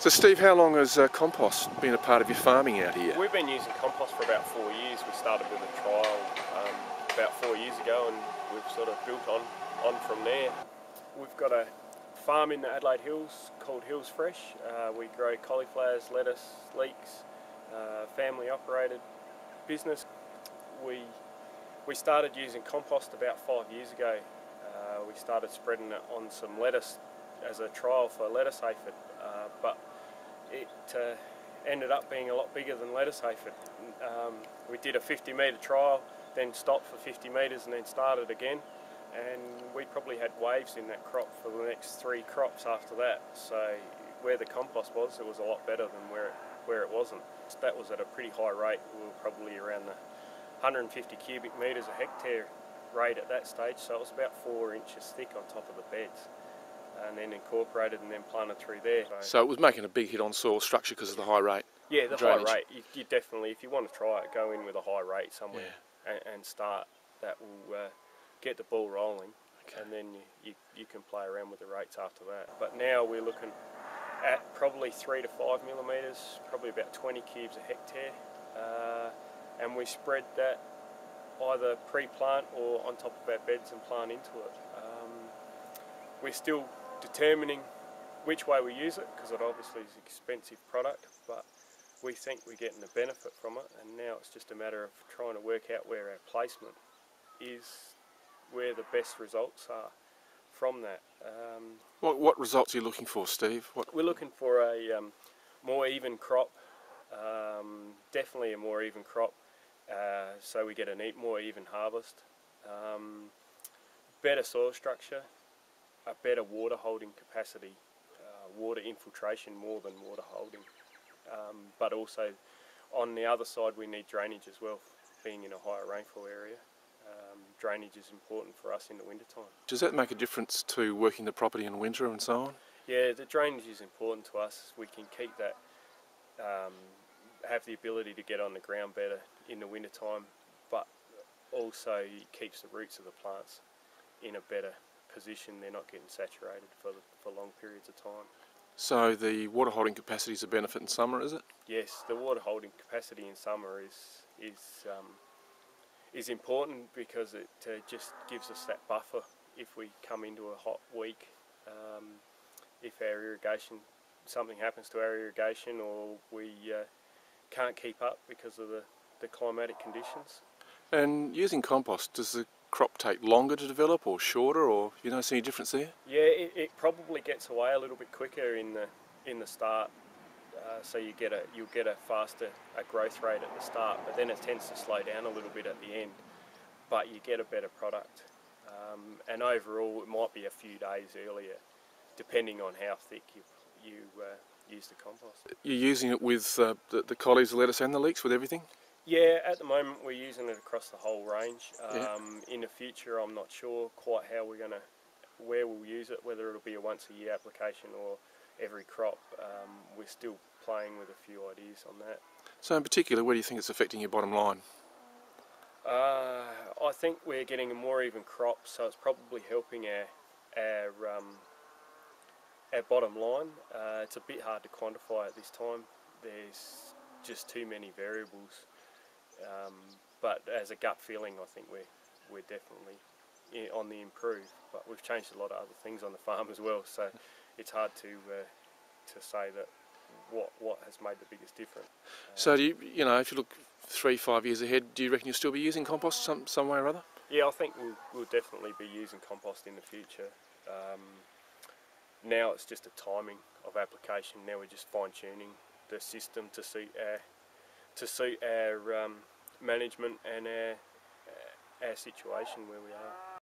So Steve, how long has compost been a part of your farming out here? We've been using compost for about 4 years. We started with a trial about 4 years ago, and we've sort of built on from there. We've got a farm in the Adelaide Hills called Hills Fresh. We grow cauliflowers, lettuce, leeks, family operated business. We started using compost about 5 years ago. We started spreading it on some lettuce as a trial for lettuce aphid, but it ended up being a lot bigger than lettuce aphid. We did a 50-metre trial, then stopped for 50 metres and then started again, and we probably had waves in that crop for the next 3 crops after that. So where the compost was, it was a lot better than where it wasn't. That was at a pretty high rate. We were probably around the 150 cubic metres a hectare rate at that stage, so it was about 4 inches thick on top of the beds, and then incorporated and then planted through there. So it was making a big hit on soil structure because of the high rate? Yeah, the drainage. high rate. You definitely, if you want to try it, go in with a high rate somewhere, and start. That will get the ball rolling, and then you can play around with the rates after that. But now we're looking at probably 3 to 5 millimetres, probably about 20 cubes a hectare, and we spread that either pre-plant or on top of our beds and plant into it. We're still determining which way we use it, because it obviously is an expensive product, but we think we're getting the benefit from it, and now it's just a matter of trying to work out where our placement is, where the best results are from that. What results are you looking for, Steve? We're looking for a more even crop, definitely a more even crop, so we get a more even harvest, better soil structure, a better water holding capacity, water infiltration more than water holding, but also on the other side we need drainage as well. Being in a higher rainfall area, drainage is important for us in the winter time. Does that make a difference to working the property in winter and so on? Yeah, the drainage is important to us. We can keep that, have the ability to get on the ground better in the winter time, but also it keeps the roots of the plants in a better position. They're not getting saturated for long periods of time. So the water holding capacity is a benefit in summer, is it? Yes, the water holding capacity in summer is important, because it just gives us that buffer if we come into a hot week. If our irrigation, something happens to our irrigation, or we can't keep up because of the climatic conditions. And using compost, does the crop take longer to develop or shorter, or you don't see any difference there? Yeah, it probably gets away a little bit quicker in the start, so you'll get a faster growth rate at the start, but then it tends to slow down a little bit at the end, but you get a better product, and overall it might be a few days earlier, depending on how thick you use the compost. You're using it with the collies, the lettuce and the leeks, with everything? Yeah, at the moment we're using it across the whole range. In the future I'm not sure quite where we'll use it, whether it'll be a once a year application or every crop. We're still playing with a few ideas on that. So in particular, where do you think it's affecting your bottom line? I think we're getting a more even crop, so it's probably helping our bottom line. It's a bit hard to quantify at this time. There's just too many variables. But as a gut feeling, I think we're definitely on the improve. But we've changed a lot of other things on the farm as well, so it's hard to say that what has made the biggest difference. So do you know, if you look 3-5 years ahead, do you reckon you'll still be using compost some way or other? Yeah, I think we'll definitely be using compost in the future. Now it's just a timing of application. Now we're just fine-tuning the system to suit our management and our situation where we are.